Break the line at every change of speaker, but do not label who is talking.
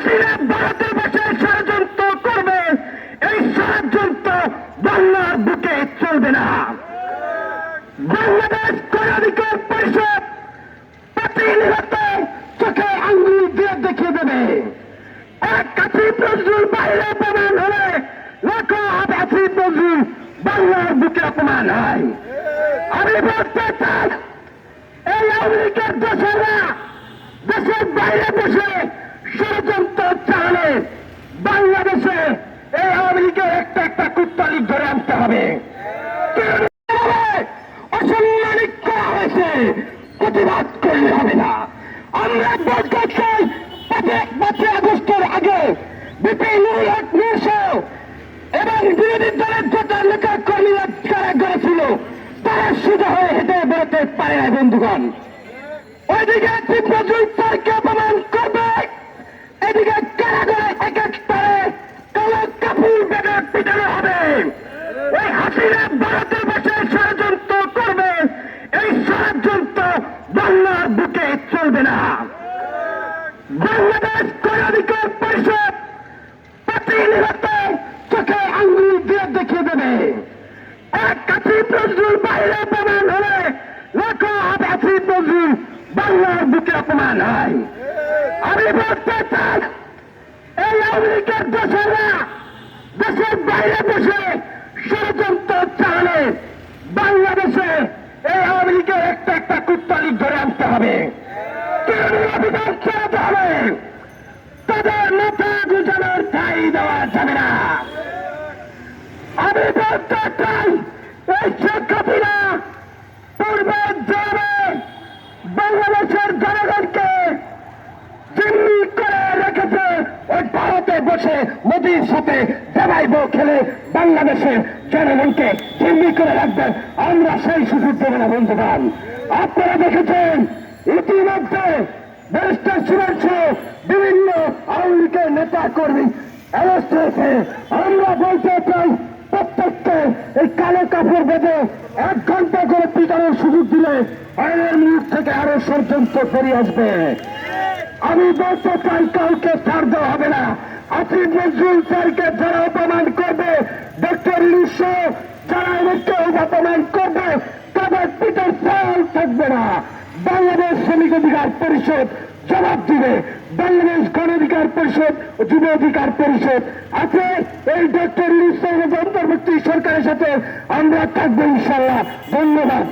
হাসিনা ভারতে বসে ষড়যন্ত্র করবে, এই ষড়যন্ত্র বাংলার বুকে চলবে না। বাংলাদেশ গণঅধিকার পরিষদ প্রতিনিয়ত চোখে আঙ্গুল দিয়ে দেখিয়ে দেবে। এক আসিফ নজরুল বাইরে অপমান হলে লাখো আসিফ নজরুল বাংলার বুকে অপমান হয়। আমি বলতে চাই, এই আওয়ামী লীগের দোষরা দেশের বাইরে বসে ষড়যন্ত্র চালালে বাংলাদেশে এই আওয়ামী লীগের একটা কুত্তালিক ধরে আনতে হবে। অসম্মানিত করা হয়েছে, প্রতিবাদ করলে হবে না। আমরা বলতে চাই, 5 আগস্টের আগে বিপিনুল হক মির্জা এবং বিরোধী দলের যত নেতা কর্মীরা কারাগারে ছিল তারা সোজা হয়ে হেঁটে বেরোতে পারে না। বন্ধুগণ, ওইদিকে আসিফ নজরুল স্যারকে অপমান করবে, এদিকে কারাগারে এক এক স্তরে কালো কাপড় বেঁধে পিটানো হবে। ওই হাসিনা ভারতে বসে ষড়যন্ত্র করবে, এই ষড়যন্ত্র বাংলার বুকে চলবে না। বাংলাদেশ গণঅধিকার পরিষদ প্রতিনিয়ত চোখে আঙ্গুল দিয়ে দেখিয়ে দেবে। এক আসিফ নজরুল বাইরে অপমান হলে লাখো আসিফ নজরুল বাংলার বুকে অপমান হয়। আমি বলতে চাই, এই আওয়ামী লীগের দোষরা দেশের বাইরে বসে ষড়যন্ত্র চালালে বাংলাদেশে এই আওয়ামী লীগের একটা কুত্তালিক ধরে আনতে হবে। অভিযান চালাতে হবে, তাদের মাথা গুজানোর ঠাই দেওয়া যাবে না। আমি বলতে চাই, এই শেখ হাসিনা পূর্বে যাবে বাংলাদেশের জনগণকে জিম্মি করে রেখেছে, ওই ভারতে বসে মোদির সাথে দেবাই বউ খেলে বাংলাদেশের জনগণকে জিম্মি করে রাখবেন। আমরা সেই সুযোগ দেব না। বন্ধুগণ, আপনারা দেখেছেন ইতিমধ্যে ব্যারিস্টার সুরেশ বিভিন্ন আওয়ামী লীগের নেতা কর্মী অ্যারেস্ট হয়েছে। আমরা বলতে চাই, প্রত্যেককে এই কালো কাপড় বেঁধে 1 ঘন্টা করে পিটানোর সুযোগ দিলে আইনের মুখ থেকে আরো ষড়যন্ত্র বেরিয়ে আসবে। আমি বলতে চাই, কাউকে ছাড় দেওয়া হবে না। আসিফ নজরুল স্যারকে যারা অপমান করবে, ডক্টর ইউনূস যারা এদেরকে অপমান করবে, তাদের পিঠের ছাল থাকবে না। বাংলাদেশ শ্রমিক অধিকার পরিষদ জবাব দিবে। বাংলাদেশ গণঅধিকার পরিষদ, যুব অধিকার পরিষদ আছে। এই ডক্টর ইউনূস অন্তর্বর্তী সরকারের সাথে আমরা থাকবো ইনশাল্লাহ। ধন্যবাদ।